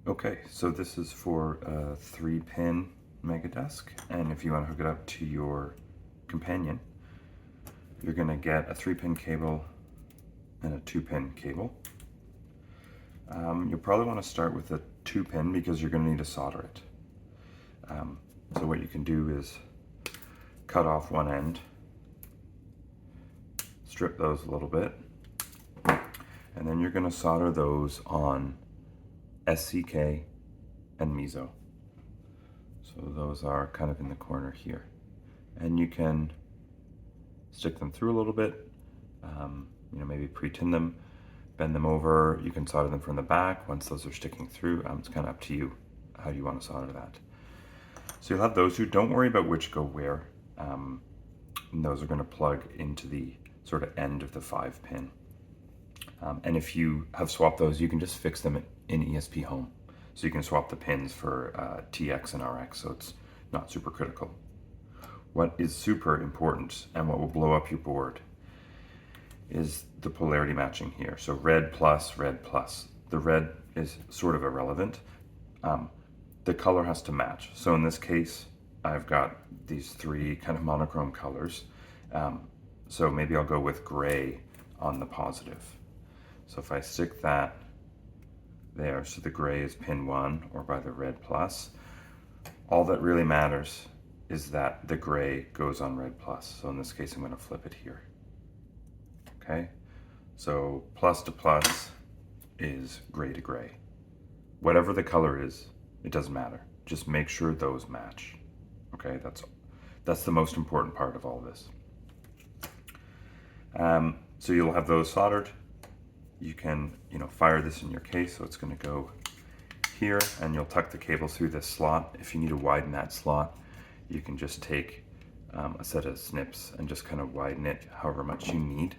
Okay, so this is for a 3-pin Megadesk, and if you want to hook it up to your Companion, you're going to get a 3-pin cable and a 2-pin cable. You'll probably want to start with a 2-pin because you're going to need to solder it. So what you can do is cut off one end, strip those a little bit, and then you're going to solder those on SCK and Miso. So those are kind of in the corner here. And you can stick them through a little bit, maybe pre-tin them, bend them over. You can solder them from the back once those are sticking through. It's kind of up to you how you want to solder that. So you'll have those two. Don't worry about which go where. And those are going to plug into the sort of end of the 5-pin. And if you have swapped those, you can just fix them in ESP Home. So you can swap the pins for TX and RX, so it's not super critical. What is super important and what will blow up your board is the polarity matching here. So red plus, red plus. The red is sort of irrelevant. The color has to match. So in this case, I've got these 3 kind of monochrome colors. So maybe I'll go with gray on the positive. So if I stick that there, so the gray is pin 1 or by the red plus, all that really matters is that the gray goes on red plus. So in this case, I'm going to flip it here. Okay, so plus to plus is gray to gray. Whatever the color is, it doesn't matter. Just make sure those match. Okay, that's the most important part of all this. So you'll have those soldered. You can, fire this in your case. So it's going to go here, and you'll tuck the cable through this slot. If you need to widen that slot, you can just take a set of snips and just kind of widen it however much you need.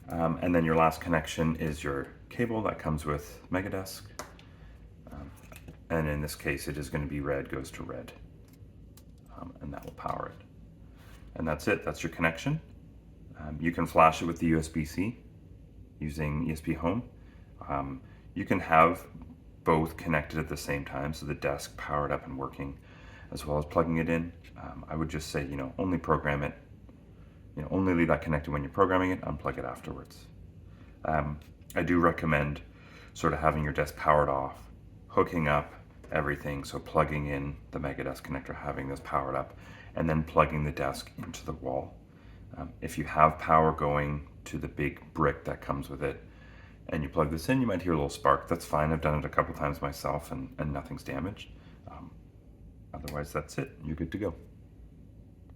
And then your last connection is your cable that comes with Megadesk. And in this case, it is going to be red goes to red. And that will power it. And that's it. That's your connection. You can flash it with the USB-C using ESP Home. You can have both connected at the same time, so the desk powered up and working, as well as plugging it in. I would just say, only program it. Only leave that connected when you're programming it, unplug it afterwards. I do recommend sort of having your desk powered off, hooking up everything, so plugging in the Megadesk connector, having this powered up, and then plugging the desk into the wall. If you have power going to the big brick that comes with it, and you plug this in, you might hear a little spark. That's fine. I've done it a couple times myself, and nothing's damaged. Otherwise, that's it. You're good to go.